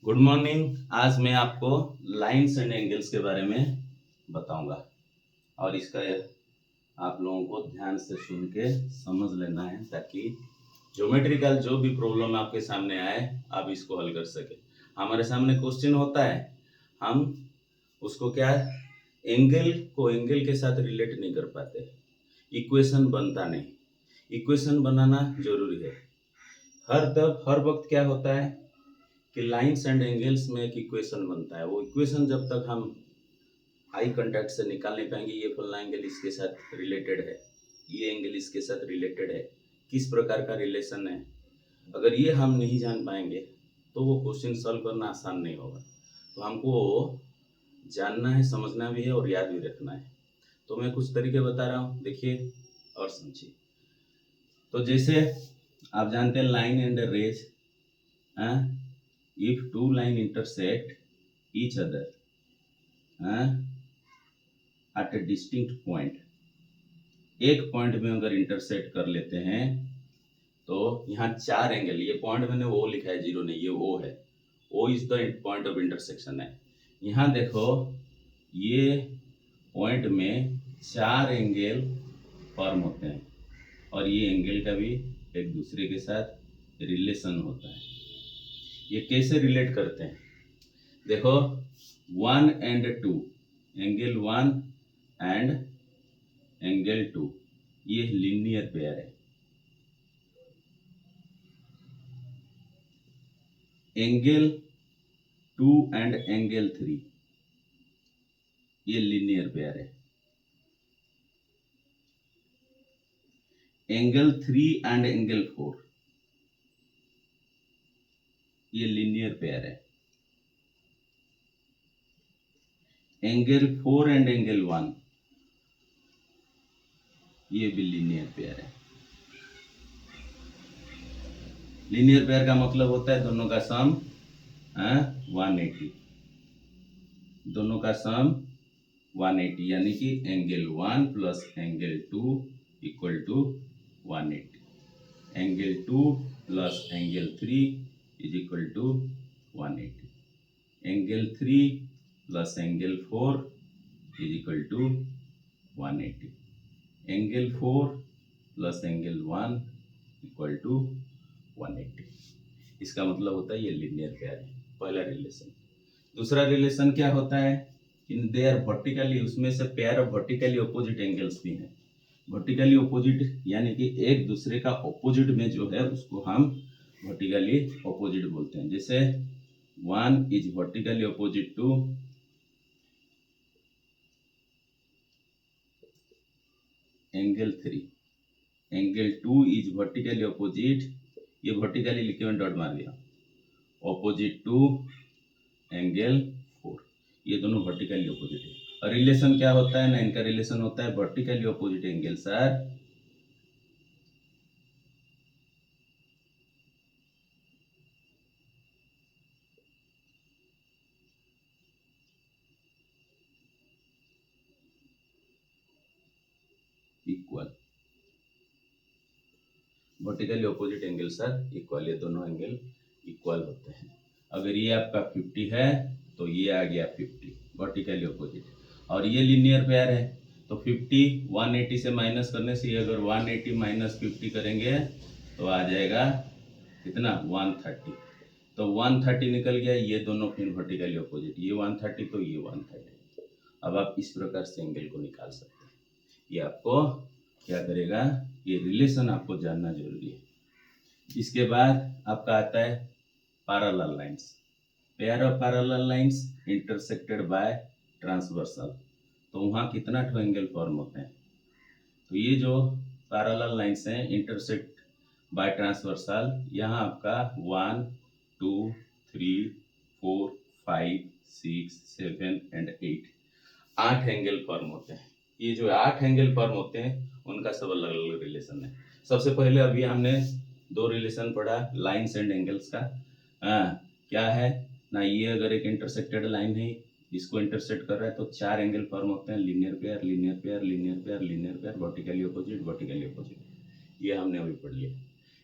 Good morning. आज मैं आपको लाइन्स एंड एंगल्स के बारे में बताऊंगा और इसका आप लोगों को ध्यान से सुन के समझ लेना है ताकि ज्योमेट्रिकल जो भी प्रॉब्लम आपके सामने आए आप इसको हल कर सके। हमारे सामने क्वेश्चन होता है, हम उसको क्या एंगल को एंगल के साथ रिलेट नहीं कर पाते, इक्वेशन बनता नहीं। इक्वेशन बनाना जरूरी है। हर वक्त क्या होता है कि लाइन्स एंड एंगल्स में एक इक्वेशन बनता है। वो इक्वेशन जब तक हम आई कांटेक्ट से निकाल नहीं पाएंगे, ये फलना एंगल इसके साथ रिलेटेड है, ये एंगल इसके साथ रिलेटेड है, किस प्रकार का रिलेशन है, अगर ये हम नहीं जान पाएंगे तो वो क्वेश्चन सॉल्व करना आसान नहीं होगा। तो हमको जानना है, समझना भी है और याद भी रखना है। तो मैं कुछ तरीके बता रहा हूँ, देखिए और समझिए। तो जैसे आप जानते हैं line and rays, if two line intersect each other at a distinct point, एक पॉइंट में अगर इंटरसेक्ट कर लेते हैं तो यहाँ चार एंगल, ये पॉइंट मैंने ओ लिखा है, जीरो नहीं, ये ओ है। O is the point of intersection है। यहाँ देखो ये पॉइंट में चार एंगल फॉर्म होते हैं और ये एंगल का भी एक दूसरे के साथ रिलेशन होता है। ये कैसे रिलेट करते हैं देखो, 1 and 2, एंगल 1 एंड एंगल 2, ये लीनियर पेयर है। एंगल 2 एंड एंगल 3, ये लीनियर पेयर है। एंगल 3 एंड एंगल 4, ये लीनियर पेयर है। एंगल 4 एंड एंगल 1, ये भी लीनियर पेयर है। लीनियर पेयर का मतलब होता है दोनों का सम 180, दोनों का सम 180, यानी कि angle 1 plus angle 2 equal to 180, angle 2 plus angle 3 is equal to 180, angle 3 plus angle 4 is equal to 180, angle 4 plus angle 1 equal to 180। इसका मतलब होता है ये लीनियर पेयर है, पहला रिलेशन। दूसरा रिलेशन क्या होता है, इन दे आर वर्टिकली, उसमें से pair of vertically opposite angles भी हैं। वर्टिकली ऑपोजिट यानी कि एक दूसरे का ऑपोजिट में जो है उसको हम वर्टिकली ऑपोजिट बोलते हैं। जैसे 1 is vertically opposite to angle 3, angle 2 is vertically opposite, ये वर्टिकली लिखे हुए डॉट मार दिया, ऑपोजिट टू एंगल 4, ये दोनों वर्टिकली ऑपोजिट है। और रिलेशन क्या होता है ना, इनका रिलेशन होता है vertically opposite angles are equal, vertically opposite angles are equal, ये दोनों एंगल इक्वल होते हैं। अगर ये आपका 50 है तो ये आ गया 50 वर्टिकली ऑपोजिट, और ये लीनियर पेयर है तो 50 180 से माइनस करने से, अगर 180 माइनस 50 करेंगे तो आ जाएगा कितना 130, तो 130 निकल गया, ये दोनों फिर वर्टिकली ऑपोजिट, ये 130 तो ये 130। अब आप इस प्रकार से एंगल को निकाल सकते हैं। ये आपको क्या करेगा, ये रिलेशन आपको जानना जरूरी है। इसके बाद आपका आता है parallel lines, pair of parallel lines intersected by transversal. तो वहाँ कितना ठो एंगल फॉर्म होते हैं, तो ये जो पैरेलल लाइंस हैं इंटरसेक्ट बाय ट्रांसवर्सल, यहाँ आपका 1 2 3 4 5 6 7 एंड 8, 8 एंगल फॉर्म होते हैं। ये जो 8 एंगल फॉर्म होते हैं उनका सब अलग अलग रिलेशन है। सबसे पहले अभी हमने दो रिलेशन पढ़ा लाइन्स एंड एंगल्स का। क्या है ना, ये अगर एक इंटरसेक्टेड लाइन है, इसको इंटरसेक्ट कर रहा है तो चार एंगल फॉर्म होते हैं, linear pair linear pair linear pair linear pair, vertically opposite vertically opposite, ये हमने अभी पढ़ लिया।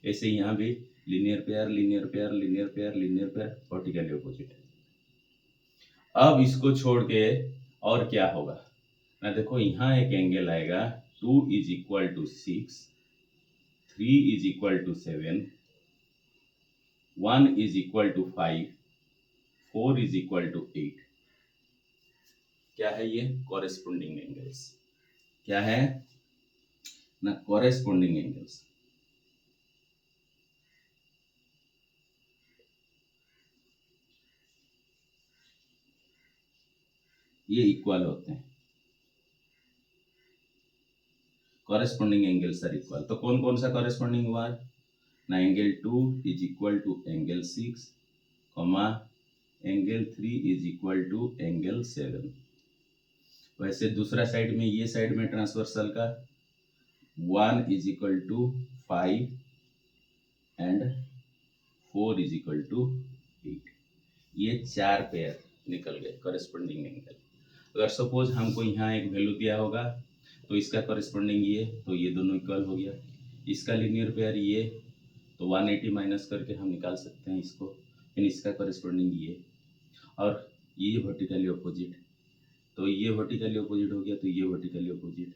ऐसे यहाँ भी linear pair linear pair linear pair linear pair, vertically opposite है। अब इसको छोड़ के और क्या होगा ना, देखो यहाँ एक एंगल आएगा 2 is equal to 6, 3 is equal to 7, 1 is equal to 5, 4 is equal to 8। क्या है ये? Corresponding angles. क्या है ना? Corresponding angles. ये इक्वल होते हैं, कॉरेस्पॉन्डिंग एंगल्स आर इक्वल। तो कौन कौन सा कॉरेस्पॉन्डिंग हुआ ना? Angle 2 is equal to angle 6, comma angle 3 is equal to angle 7। वैसे दूसरा साइड में, ये साइड में ट्रांसवर्सल का 1 is equal to 5 and 4 is equal to 8। ये 4 पेयर निकल गए कॉरेस्पॉन्डिंग एंगल। अगर सपोज हमको यहाँ एक वैल्यू दिया होगा तो इसका कॉरेस्पॉन्डिंग ये, तो ये दोनों इक्वल हो गया। इसका लीनियर पेयर ये, तो 180 माइनस करके हम निकाल सकते हैं इसको। फिर इसका कॉरेस्पॉन्डिंग ये, और ये वर्टिकली ऑपोजिट, तो ये वर्टिकली ऑपोजिट हो गया, तो ये वर्टिकली ऑपोजिट।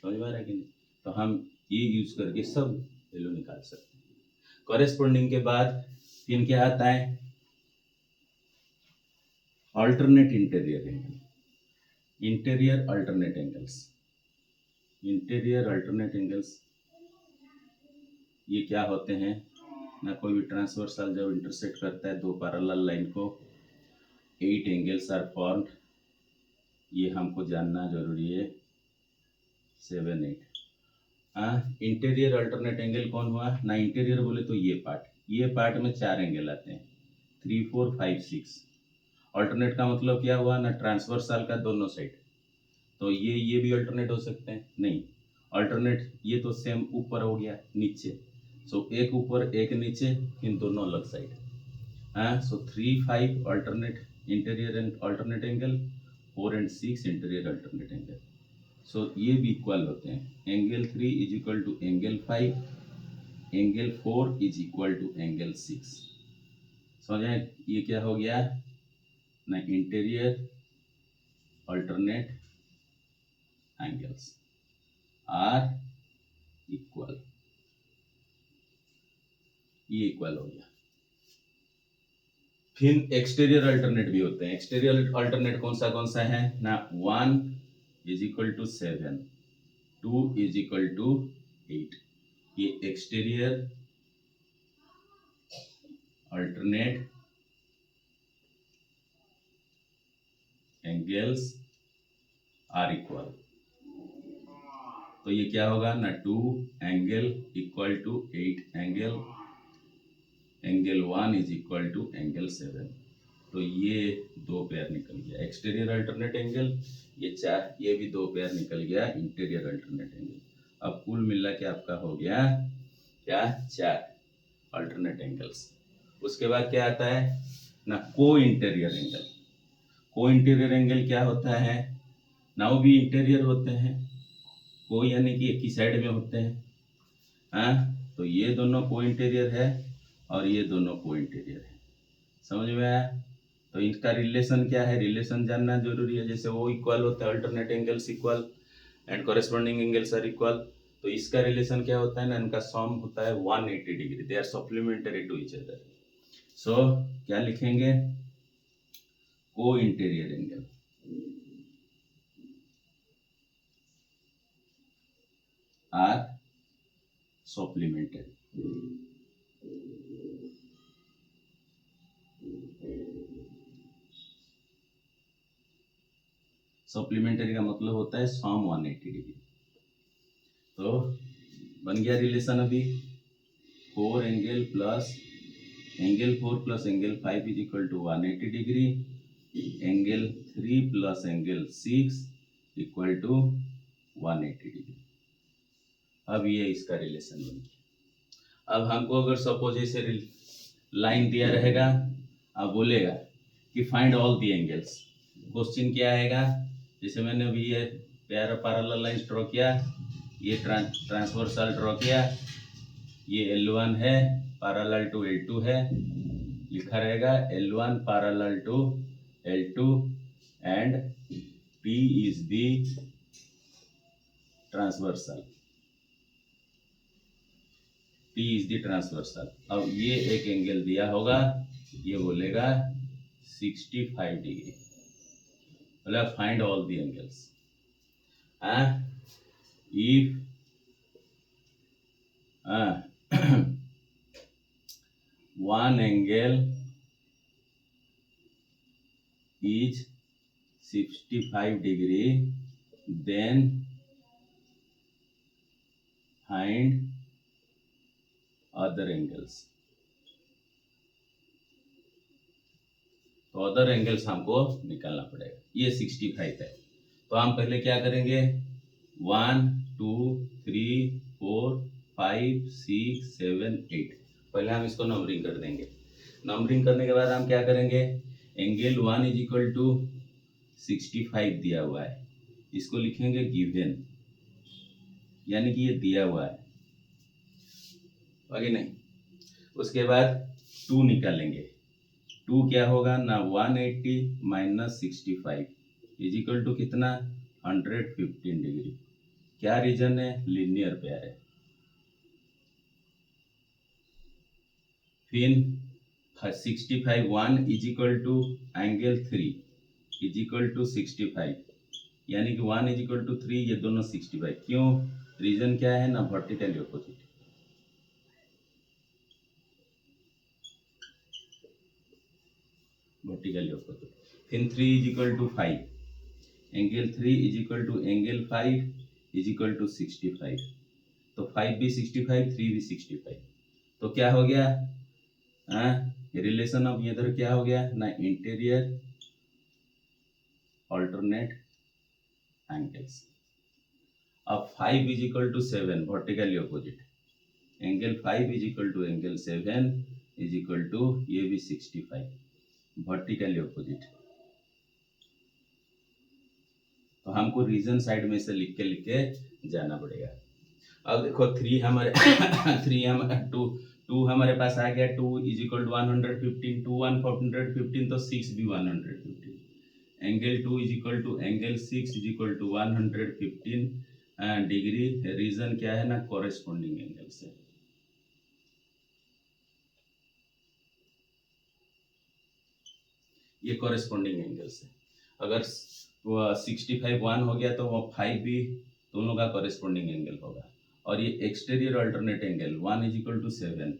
समझ में आ रहा है कि नहीं? तो हम ये यूज करके सब वैल्यू निकाल सकते हैं। कॉरेस्पॉन्डिंग के बाद फिर क्या आता है? Alternate interior angle, interior alternate angles. Interior alternate angles ये क्या होते हैं ना? कोई भी ट्रांसवर्सल जब इंटरसेक्ट करता है दो पैरेलल लाइन को, 8 एंगल्स आर फॉर्म्ड। ये हमको जानना जरूरी है, 7 8। इंटीरियर अल्टरनेट एंगल कौन हुआ ना? इंटीरियर बोले तो ये पार्ट में 4 एंगल आते हैं, 3 4 5 6। अल्टरनेट का मतलब क्या हुआ ना? ट्रांसवर्सल का दोनों साइड। तो ये भी अल्टरनेट हो सकते हैं? नहीं, अल्टरनेट ये तो सेम ऊपर हो गया नीचे, सो एक ऊपर एक नीचे, इन दोनों अलग side. So 3 5 alternate interior and alternate angle, 4 and 6 interior alternate angle. So ये भी इक्वल होते हैं। Angle 3 is equal to angle 5, angle 4 is equal to angle 6। समझे? ये क्या हो गया ना? Interior alternate angles are equal. ये इक्वल हो गया। फिर एक्सटीरियर अल्टरनेट भी होते हैं। एक्सटीरियर अल्टरनेट कौन सा है ना? 1 is equal to 7, 2 is equal to 8। ये exterior alternate angles are equal. तो ये क्या होगा ना? 2 angle equal to 8 angle, angle 1 is equal to angle 7। तो ये 2 पेयर निकल गया एक्सटीरियर अल्टरनेट एंगल, ये 4, ये भी 2 पेयर निकल गया इंटीरियर अल्टरनेट एंगल। अब कुल मिला के आपका हो गया क्या? 4 अल्टरनेट एंगल्स। उसके बाद क्या आता है ना? को इंटीरियर एंगल। को इंटीरियर एंगल क्या होता है ना? वो भी इंटीरियर होते हैं, को यानी कि एक ही साइड में होते हैं। तो ये दोनों को इंटीरियर है और ये दोनों को इंटीरियर है। समझ में आया? तो इनका रिलेशन क्या है? रिलेशन जानना जरूरी है। जैसे वो इक्वल होता है, alternate angles equal and corresponding angles are equal, तो इसका रिलेशन क्या होता है ना? इनका सम होता है 180 degree. They are supplementary to each other. So क्या लिखेंगे? Co interior angle are supplementary. Supplementary का मतलब होता है सम 180 डिग्री। तो बन गया रिलेशन अभी, 4 angle plus angle 4 plus angle 5 is equal to 180 degree, angle 3 plus angle 6 equal to 180 degree. अब ये इसका रिलेशन बन गया। अब हमको अगर सपोज ऐसे लाइन दिया रहेगा, अब बोलेगा कि find all the angles. Question क्या आएगा? जैसे मैंने अभी ये प्यारा पैरेलल लाइन ड्रॉ किया, ये ट्रांसवर्सल ड्रॉ किया, ये L1 है, पैरेलल टू L2 है, लिखा रहेगा L1 parallel to L2 and P is the transversal, P is the transversal. अब ये एक एंगल दिया होगा, ये बोलेगा 65 डिग्री, मतलब find all the angles. If one angle is 65 degree, then find other angles। तो अदर एंगल्स हमको निकालना पड़ेगा। ये 65 है, तो हम पहले क्या करेंगे, 1 2 3 4 5 6 7 8, पहले हम इसको नंबरिंग कर देंगे। नंबरिंग करने के बाद हम क्या करेंगे, एंगल 1 इज इक्वल टू 65 दिया हुआ है, इसको लिखेंगे गिवन, यानी कि ये दिया हुआ है, आगे नहीं। उसके बाद 2 निकालेंगे, 2 क्या होगा ना, 180 माइनस 65 इज इक्वल टू कितना, 115 डिग्री। क्या रीजन है, लीनियर पेयर है। फिर 65 1 is equal to angle 3 is equal to 65, यानी कि 1 इज इक्वल टू 3, ये दोनों 65। क्यों, रीजन क्या है ना, वर्टिकल ऑपोजिट, वर्टिकल ऑपोजिट। फिर 3 is equal to 5, angle 3 is equal to angle 5 is equal to 65, तो 5 भी 65 3 भी 65, तो क्या हो गया, रिलेशन ऑफ इधर क्या हो गया ना, इंटीरियर ऑल्टरनेट एंगल्स। अब 5 is equal to 7, vertically opposite, angle 5 is equal to angle 7 is equal to ये भी 65, वर्टिकली ऑपोजिट। तो हमको रीजन साइड में से लिख के जाना पड़ेगा। अब देखो 3 हमारे 3 हम 2 हमारे पास आ गया, 2 इज इक्वल टू 115, 2 115 तो 6 भी 115, angle 2 is equal to angle 6 is equal to 115 degree. Reason क्या है ना, कॉरेस्पॉन्डिंग एंगल से। ये कॉरेस्पॉन्डिंग एंगल से, अगर 65 1 हो गया तो वो 5 भी दोनों का कॉरेस्पॉन्डिंग एंगल होगा। और ये exterior alternate angle 1 is equal to 7,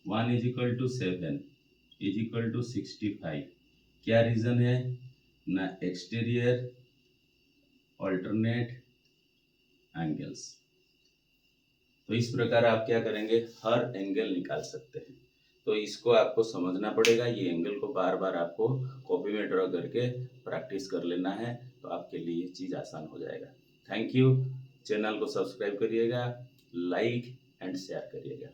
1 is equal to 7 is equal to 65। क्या रीजन है ना, एक्सटीरियर अल्टरनेट एंगल्स। तो इस प्रकार आप क्या करेंगे, हर एंगल निकाल सकते हैं। तो इसको आपको समझना पड़ेगा, ये एंगल को बार बार आपको कॉपी में ड्रॉ करके प्रैक्टिस कर लेना है, तो आपके लिए ये चीज़ आसान हो जाएगा। Thank you. चैनल को सब्सक्राइब करिएगा, लाइक एंड शेयर करिएगा।